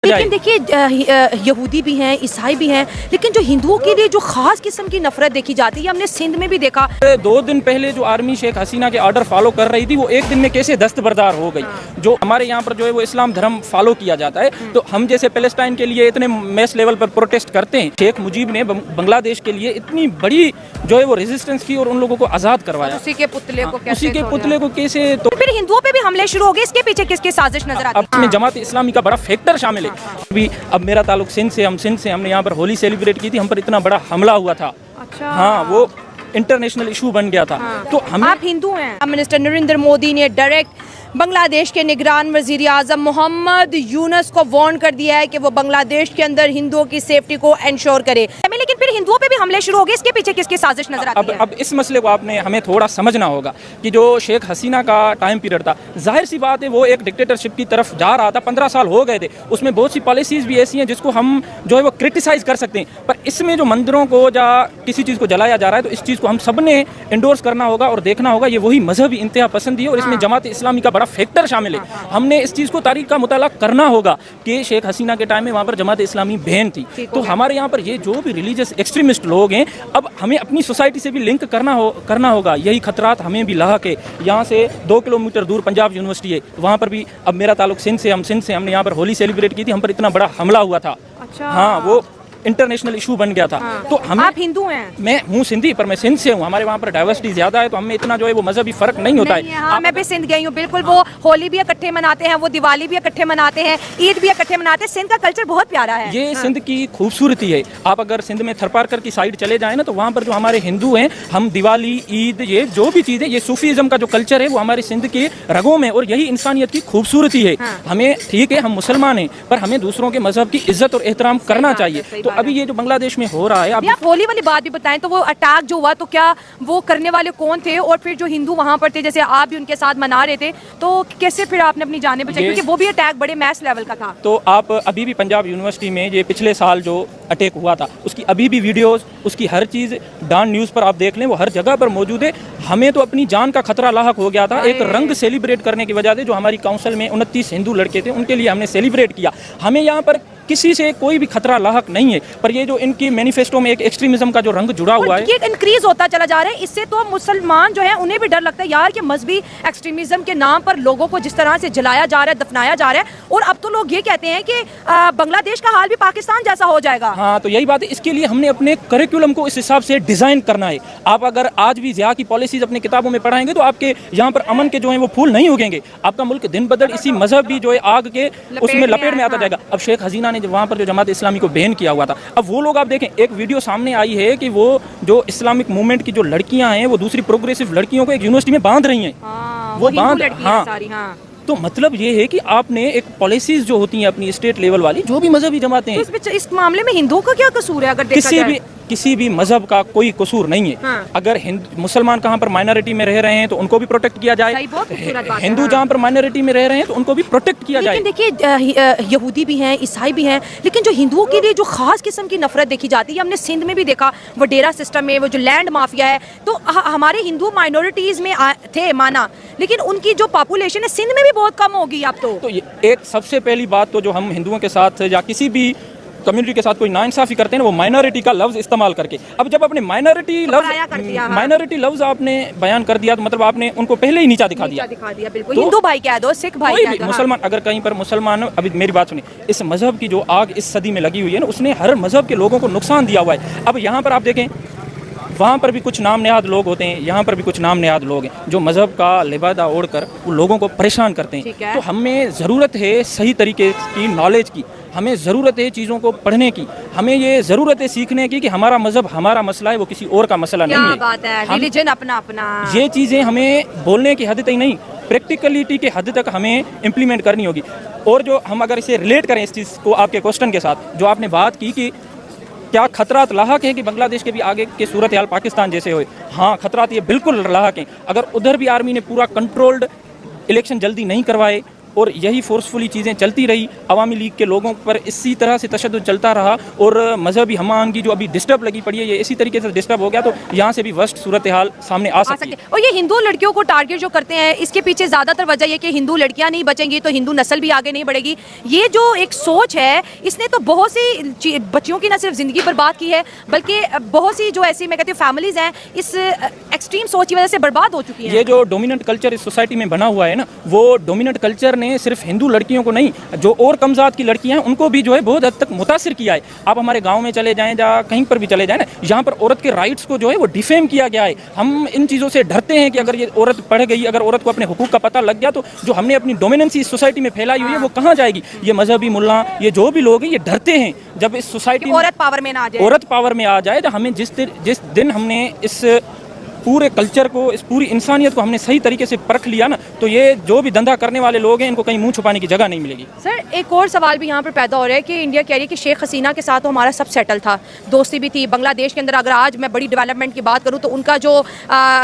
लेकिन देखिए यहूदी भी हैं, ईसाई भी हैं, लेकिन जो हिंदुओं के लिए जो खास किस्म की नफरत देखी जाती है, हमने सिंध में भी देखा। 2 दिन पहले जो आर्मी शेख हसीना के ऑर्डर फॉलो कर रही थी, वो एक दिन में कैसे दस्तबरदार हो गई। जो हमारे यहाँ पर जो है वो इस्लाम धर्म फॉलो किया जाता है, तो हम जैसे पैलेस्टाइन के लिए इतने मैस लेवल पर प्रोटेस्ट करते हैं, शेख मुजीब ने बांग्लादेश के लिए इतनी बड़ी जो है वो रेजिस्टेंस की और उन लोगों को आजाद करवाया। उसी के पुतले को कैसे उसी के पुतले को कैसे तो फिर हिंदुओं पे भी हमले शुरू हो गए, इसके पीछे किसकी साजिश नजर आती है? अब इसमें जमात इस्लामी का बड़ा फैक्टर शामिल है। अभी अब मेरा ताल्लुक सिंध से, हम सिंध से हमने यहाँ पर होली सेलिब्रेट की थी, हम पर इतना बड़ा हमला हुआ था। अच्छा। हाँ, वो इंटरनेशनल इशू बन गया था। तो हम आप हिंदू हैं। मिनिस्टर नरेंद्र मोदी ने डायरेक्ट बांग्लादेश के निगरान वजीर आजम मोहम्मद यूनुस को वार्न कर दिया है कि वो बांग्लादेश के अंदर हिंदुओं की सेफ्टी को इंश्योर करे। लेकिन फिर हिंदुओं पे भी हमले शुरू हो गए, इसके पीछे किसकी साजिश नजर आती है? अब इस मसले को आपने हमें थोड़ा समझना होगा कि जो शेख हसीना का टाइम पीरियड था, जाहिर सी बात है वो एक डिक्टेटरशिप की तरफ जा रहा था। 15 साल हो गए थे, उसमें बहुत सी पॉलिसीज भी ऐसी हैं जिसको हम जो है वो क्रिटिसाइज कर सकते हैं, पर इसमें जो मंदिरों को या किसी चीज़ को जलाया जा रहा है, तो इस चीज़ को हम सब ने इंडोर्स करना होगा और देखना होगा। ये वही मजहबी इंतहा पसंदी है और इसमें जमात इस्लामी का बड़ा फैक्टर शामिल है। हमने इस चीज़ को तारीख का मुताला करना होगा कि शेख हसीना के टाइम में वहाँ पर जमात इस्लामी बैन थी। तो हमारे यहाँ पर ये जो भी रिलीजियस एक्सट्रीमिस्ट लोग हैं, अब हमें अपनी सोसाइटी से भी लिंक करना होगा। यही खतरात हमें भी लाक है। यहाँ से 2 किलोमीटर दूर पंजाब यूनिवर्सिटी है, वहाँ पर भी अब मेरा ताल्लुक सिंध से, हम सिंध से हमने यहाँ पर होली सेलिब्रेट की थी, हम पर इतना बड़ा हमला हुआ था। अच्छा। हाँ, वो इंटरनेशनल इशू बन गया था। तो हम, आप हिंदू हैं? मैं हूँ सिंधी, पर मैं सिंध से हूँ। हमारे वहाँ पर डाइवर्सिटी ज्यादा है, तो हमें इतना जो है वो मजहबी फर्क नहीं होता है। हाँ, मैं भी सिंध गई हूँ, बिल्कुल। वो होली भी इकट्ठे मनाते हैं, वो दिवाली भी इकट्ठे मनाते हैं, ईद भी इकट्ठे मनाते हैं। सिंध का कल्चर बहुत प्यारा है। ये सिंध की खूबसूरती है। आप अगर सिंध में थरपारकर की साइड चले जाए ना, तो वहाँ पर जो हमारे हिंदू हैं, हम दिवाली, ईद, ये जो भी चीज़ है, ये सूफीज़म का जो कल्चर है वो हमारे सिंध के रगों में, और यही इंसानियत की खूबसूरती है। हमें, ठीक है हम मुसलमान हैं, पर हमें दूसरों के मजहब की इज्जत और एहतराम करना चाहिए। तो अभी ये जो बांग्लादेश में हो रहा है, आप होली वाली बात भी बताएं, तो वो अटैक जो हुआ, तो क्या वो करने वाले कौन थे, और फिर जो हिंदू वहाँ पर थे, जैसे आप भी उनके साथ मना रहे थे, तो कैसे फिर आपने अपनी जानें बचाई? क्योंकि वो भी अटैक बड़े मैस लेवल का था। तो आप अभी भी पंजाब यूनिवर्सिटी में ये पिछले साल जो अटैक हुआ था, उसकी अभी भी वीडियोस, उसकी हर चीज़ डॉन न्यूज़ पर आप देख लें, वो हर जगह पर मौजूद है। हमें तो अपनी जान का खतरा लाहक हो गया था एक रंग सेलिब्रेट करने की वजह से। जो हमारी काउंसिल में 29 हिंदू लड़के थे, उनके लिए हमने सेलिब्रेट किया। हमें यहाँ पर किसी से कोई भी खतरा लाहक नहीं है, पर ये जो इनकी मैनिफेस्टो में एक एक्सट्रीमिज्म का जो रंग जुड़ा हुआ है, ये इंक्रीज होता चला जा रहा है। इससे तो मुसलमान जो है उन्हें भी डर लगता है यार कि मजहबी एक्सट्रीमिज्म के नाम पर लोगों को जिस तरह से जलाया जा रहा है, दफनाया जा रहा है, और अब तो लोग ये कहते हैं कि बांग्लादेश का हाल भी पाकिस्तान जैसा हो जाएगा। हाँ, तो यही बात है। इसके लिए हमने अपने करिकुलम को इस हिसाब से डिजाइन करना है। आप अगर आज भी ज़िया की पॉलिसीज अपनी किताबों में पढ़ाएंगे, तो आपके यहाँ पर अमन के जो है वो फूल नहीं उगेंगे। आपका मुल्क दिन ब दिन इसी मजहब भी जो है आग के उसमें लपेट में आता जाएगा। अब शेख हसीना ने वहाँ पर जो जमात इस्लामी को बैन किया हुआ था, अब वो लोग, आप देखें, एक वीडियो सामने आई है कि वो जो इस्लामिक मूवमेंट की जो लड़कियां हैं, वो दूसरी प्रोग्रेसिव लड़कियों को एक यूनिवर्सिटी में बांध रही हैं। वो बांध, हाँ। तो मतलब ये है कि आपने एक पॉलिसीज जो होती हैं अपनी स्टेट लेवल वाली, जो भी मजहबी जमातें हैं, तो इस मामले में हिंदुओं का क्या कसूर है? अगर किसी भी मजहब का कोई कसूर नहीं है। हाँ। अगर मुसलमान कहाँ पर माइनॉरिटी में रह रहे हैं, तो उनको भी प्रोटेक्ट किया जाए। हिंदू जहाँ पर माइनॉरिटी में रह रहे हैं, तो उनको भी प्रोटेक्ट किया जाए। देखिए यहूदी भी हैं, ईसाई भी हैं, लेकिन जो हिंदुओं के लिए जो खास किस्म की नफरत देखी जाती है, हमने सिंध में भी देखा, वडेरा सिस्टम में वो जो लैंड माफिया है, तो हमारे हिंदू माइनॉरिटीज में थे माना, लेकिन उनकी जो पॉपुलेशन है सिंध में भी बहुत कम होगी अब तो। एक सबसे पहली बात तो जो हम हिंदुओं के साथ या किसी भी कम्युनिटी के साथ कोई नाइंसाफी करते हैं ना, वो माइनॉरिटी का लफ्ज इस्तेमाल करके। अब जब अपने माइनॉरिटी लफ्ज आपने बयान कर दिया, तो मतलब आपने उनको पहले ही नीचा दिखा दिया। बिल्कुल। तो हिंदू भाई कह दो, सिख भाई कह दो, मुसलमान, अगर कहीं पर मुसलमान, अभी मेरी बात सुनिए, इस मजहब की जो आग इस सदी में लगी हुई है ना, उसने हर मजहब के लोगों को नुकसान दिया हुआ है। अब यहाँ पर आप देखें, वहाँ पर भी कुछ नाम नेहाद लोग होते हैं, यहाँ पर भी कुछ नाम नेहाद लोग हैं जो मजहब का लिबादा ओढ़कर वो लोगों को परेशान करते हैं। तो हमें ज़रूरत है सही तरीके की नॉलेज की, हमें ज़रूरत है चीज़ों को पढ़ने की, हमें ये ज़रूरत है सीखने की कि हमारा मजहब हमारा मसला है, वो किसी और का मसला नहीं है। बात है, रिलीजन अपना अपना। ये चीज़ें हमें बोलने की हद तक नहीं, प्रैक्टिकलिटी के हद तक हमें इम्प्लीमेंट करनी होगी। और जो हम अगर इसे रिलेट करें इस चीज़ को आपके क्वेश्चन के साथ, जो आपने बात की कि क्या खतरात लाहक है कि बांग्लादेश के भी आगे के सूरत हाल पाकिस्तान जैसे हो? हाँ, खतरात ये बिल्कुल लाहक हैं। अगर उधर भी आर्मी ने पूरा कंट्रोल्ड इलेक्शन जल्दी नहीं करवाए और यही फोर्सफुली चीज़ें चलती रही, अवामी लीग के लोगों पर इसी तरह से तशद्दुद चलता रहा और मजहबी हमान की जो अभी डिस्टर्ब लगी पड़ी है ये इसी तरीके से डिस्टर्ब हो गया, तो यहाँ से भी वर्स्ट सूरत हाल सामने आ सकती है। और ये हिंदू लड़कियों को टारगेट जो करते हैं, इसके पीछे ज़्यादातर वजह ये कि हिंदू लड़कियां नहीं बचेंगी तो हिंदू नस्ल भी आगे नहीं बढ़ेगी। ये जो एक सोच है इसने तो बहुत सी बच्चियों की न सिर्फ ज़िंदगी बर्बाद की है बल्कि बहुत सी जो ऐसी मैं कहती हूँ फैमिलीज़ हैं इस एक्सट्रीम सोच की वजह से बर्बाद हो चुकी हैं। ये जो डोमिनेंट कल्चर इस सोसाइटी में बना हुआ है ना, वो डोमिनेंट कल्चर ने सिर्फ हिंदू लड़कियों को नहीं, जो और कमज़ात की लड़कियां हैं उनको भी जो है बहुत हद तक मुतासिर किया है। आप हमारे गांव में चले जाएं या कहीं पर भी चले जाएं ना, यहाँ पर औरत के राइट्स को जो है वो डिफेम किया गया है। हम इन चीज़ों से डरते हैं कि अगर ये औरत पढ़ गई, अगर औरत को अपने हुकूक का पता लग गया तो जो हमने अपनी डोमिनेंसी इस सोसाइटी में फैलाई हुई है वो कहाँ जाएगी। ये मजहबी मुल्ला, ये जो भी लोग हैं, ये डरते हैं जब इस सोसाइटी में औरत पावर में ना आ जाए, औरत पावर में आ जाए। तो हमें जिस दिन हमने इस पूरे कल्चर को, इस पूरी इंसानियत को हमने सही तरीके से परख लिया ना, तो ये जो भी धंधा करने वाले लोग हैं इनको कहीं मुंह छुपाने की जगह नहीं मिलेगी। सर एक और सवाल भी यहाँ पर पैदा हो रहा है कि इंडिया कह रही है कि शेख हसीना के साथ तो हमारा सब सेटल था, दोस्ती भी थी। बांग्लादेश के अंदर अगर आज मैं बड़ी डेवलपमेंट की बात करूँ तो उनका जो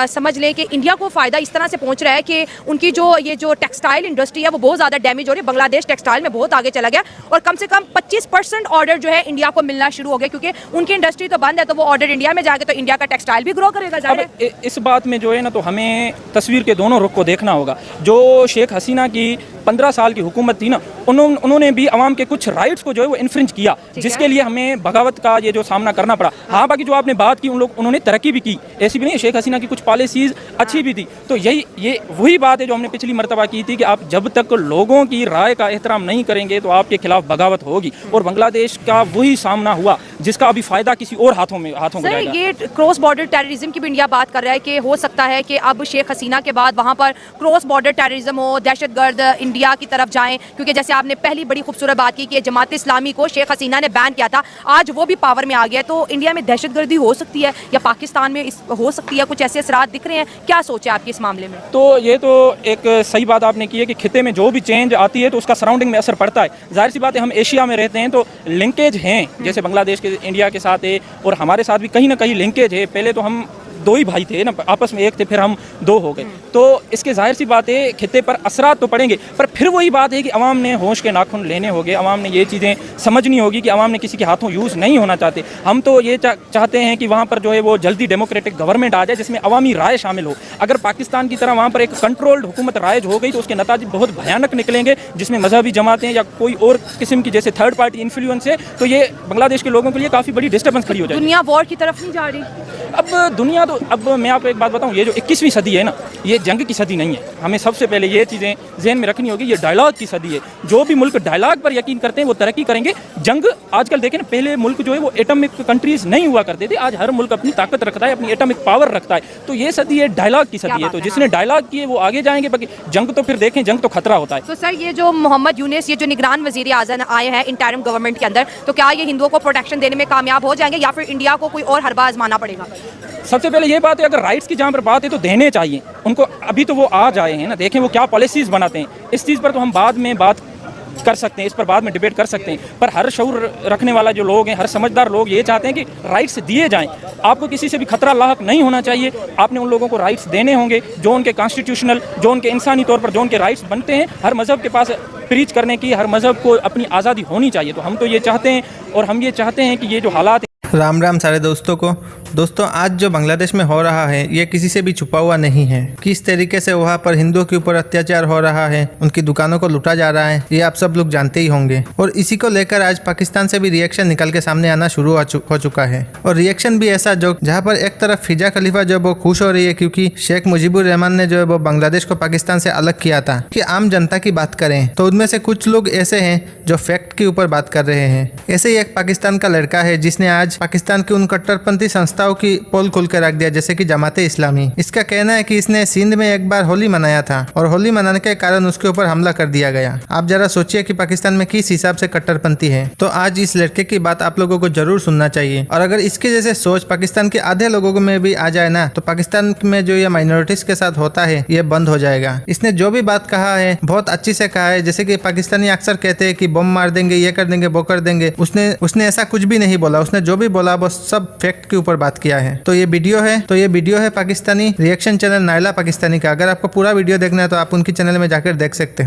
समझ लें कि इंडिया को फ़ायदा इस तरह से पहुँच रहा है कि उनकी जो टेक्सटाइल इंडस्ट्री है वो बहुत ज़्यादा डैमेज हो रही है। बांग्लादेश टेक्सटाइल में बहुत आगे चला गया और कम से कम 25% ऑर्डर जो है इंडिया को मिलना शुरू हो गया, क्योंकि उनकी इंडस्ट्री तो बंद है, तो वो ऑर्डर इंडिया में जाएगा तो इंडिया का टेक्सटाइल भी ग्रो करेगा। इस बात में जो है ना, तो हमें तस्वीर के दोनों रुख को देखना होगा। जो शेख हसीना की 15 साल की हुकूमत थी ना, उन्होंने भी अवाम के कुछ राइट्स को जो है वो इन्फ्रिंज किया, जिसके लिए हमें बगावत का ये जो सामना करना पड़ा। हाँ, बाकी जो आपने बात की उन्होंने तरक्की भी की, ऐसी भी नहीं, शेख हसीना की कुछ पॉलिसीज़ अच्छी भी थी। तो ये वही बात है जो हमने पिछली मरतबा की थी कि आप जब तक लोगों की राय का एहतराम नहीं करेंगे तो आपके खिलाफ बगावत होगी। और बांग्लादेश का वही सामना हुआ जिसका अभी फ़ायदा किसी और हाथों में जाएगा। ये क्रॉस बॉर्डर टेररिज्म की भी इंडिया बात कर रहा है कि हो सकता है कि अब शेख हसीना के बाद वहाँ पर क्रॉस बॉर्डर टेररिज्म हो, दहशतगर्द इंडिया की तरफ जाएं, क्योंकि जैसे आपने पहली बड़ी खूबसूरत बात की कि जमात इस्लामी को शेख हसीना ने बैन किया था, आज वो भी पावर में आ गया। तो इंडिया में दहशतगर्दी हो सकती है या पाकिस्तान में हो सकती है, कुछ ऐसे असरात दिख रहे हैं, क्या सोचे आपकी इस मामले में? तो ये तो एक सही बात आपने की है कि खिते में जो भी चेंज आती है तो उसका सराउंडिंग में असर पड़ता है। जाहिर सी बात है, हम एशिया में रहते हैं तो लिंकेज हैं, जैसे बांग्लादेश के इंडिया के साथ है और हमारे साथ भी कहीं ना कहीं लिंकेज है। पहले तो हम दो ही भाई थे ना, आपस में एक थे, फिर हम दो हो गए, तो इसके जाहिर सी बात है खिते पर असरात तो पड़ेंगे। पर फिर वही बात है कि अवाम ने होश के नाखून लेने होंगे, अवाम ने ये चीज़ें समझनी होगी कि अवाम ने किसी के हाथों यूज़ नहीं होना चाहते। हम तो ये चाहते हैं कि वहाँ पर जो है वो जल्दी डेमोक्रेटिक गवर्नमेंट आ जाए जिसमें अवामी राय शामिल हो। अगर पाकिस्तान की तरह वहाँ पर एक कंट्रोल्ड हुकूमत राइज हो गई तो उसके नतीजे बहुत भयानक निकलेंगे, जिसमें मजहबी जमातें या कोई और किस्म की जैसे थर्ड पार्टी इन्फ्लुएंस है, तो ये बांग्लादेश के लोगों के लिए काफ़ी बड़ी डिस्टर्बेंस खड़ी हो जाएगी। दुनिया वॉर की तरफ नहीं जा रही अब दुनिया तो, अब मैं आपको एक बात बताऊं, ये जो 21वीं सदी है ना, ये जंग की सदी नहीं है। हमें सबसे पहले ये चीज़ें जहन में रखनी होगी, ये डायलॉग की सदी है। जो भी मुल्क डायलॉग पर यकीन करते हैं वो तरक्की करेंगे। जंग आजकल देखें ना, पहले मुल्क जो है वो एटॉमिक कंट्रीज नहीं हुआ करते थे, आज हर मुल्क अपनी ताकत रखता है, अपनी एटॉमिक पावर रखता है। तो ये सदी है डायलॉग की सदी है, तो जिसने डायलॉग किए वो आगे जाएंगे। बाकी जंग तो फिर देखें, जंग तो खतरा होता है। तो सर ये जो मोहम्मद यूनिस, ये जो निगरान वजीर आज़म आए हैं इंटरिम गवर्नमेंट के अंदर, तो क्या ये हिंदुओं को प्रोटेक्शन देने में कामयाब हो जाएंगे या फिर इंडिया को कोई और हरबा आजमाना पड़ेगा? सबसे पहले ये बात है, अगर राइट्स की जहाँ पर बात है तो देने चाहिए उनको। अभी तो वो आज आए हैं ना, देखें वो क्या पॉलिसीज़ बनाते हैं। इस चीज़ पर तो हम बाद में बात कर सकते हैं, इस पर बाद में डिबेट कर सकते हैं। पर हर शऊर रखने वाला जो लोग हैं, हर समझदार लोग ये चाहते हैं कि राइट्स दिए जाएं। आपको किसी से भी खतरा लाहक नहीं होना चाहिए। आपने उन लोगों को राइट्स देने होंगे जो उनके कॉन्स्टिट्यूशनल, जो उनके इंसानी तौर पर जो उनके राइट्स बनते हैं। हर मज़हब के पास प्रीच करने की, हर मज़हब को अपनी आज़ादी होनी चाहिए। तो हम तो ये चाहते हैं और हम ये चाहते हैं कि ये जो हालात। राम राम सारे दोस्तों को। दोस्तों, आज जो बांग्लादेश में हो रहा है ये किसी से भी छुपा हुआ नहीं है। किस तरीके से वहाँ पर हिंदुओं के ऊपर अत्याचार हो रहा है, उनकी दुकानों को लूटा जा रहा है, ये आप सब लोग जानते ही होंगे। और इसी को लेकर आज पाकिस्तान से भी रिएक्शन निकल के सामने आना शुरू हो चुका है। और रिएक्शन भी ऐसा जो जहाँ पर एक तरफ फिजा खलीफा जो वो खुश हो रही है क्योंकि शेख मुजीबुर रहमान ने जो है वो बांग्लादेश को पाकिस्तान से अलग किया था, कि आम जनता की बात करें तो उनमें से कुछ लोग ऐसे हैं जो फैक्ट के ऊपर बात कर रहे हैं। ऐसे ही एक पाकिस्तान का लड़का है जिसने आज पाकिस्तान की उन कट्टरपंथी संस्थाओं की पोल खोल के रख दिया, जैसे कि जमात इस्लामी। इसका कहना है कि इसने सिंध में एक बार होली मनाया था और होली मनाने के कारण उसके ऊपर हमला कर दिया गया। आप जरा सोचिए कि पाकिस्तान में किस हिसाब से कट्टरपंथी है। तो आज इस लड़के की बात आप लोगों को जरूर सुनना चाहिए। और अगर इसके जैसे सोच पाकिस्तान के आधे लोगों में भी आ जाए ना, तो पाकिस्तान में जो ये माइनॉरिटीज के साथ होता है ये बंद हो जाएगा। इसने जो भी बात कहा है बहुत अच्छी से कहा है। जैसे कि पाकिस्तानी अक्सर कहते हैं कि बम मार देंगे, ये कर देंगे, वो कर देंगे। उसने ऐसा कुछ भी नहीं बोला। उसने जो भी बोला वो सब फैक्ट के ऊपर बात किया है। तो ये वीडियो है पाकिस्तानी रिएक्शन चैनल नायला पाकिस्तानी का। अगर आपको पूरा वीडियो देखना है तो आप उनकी चैनल में जाकर देख सकते हो।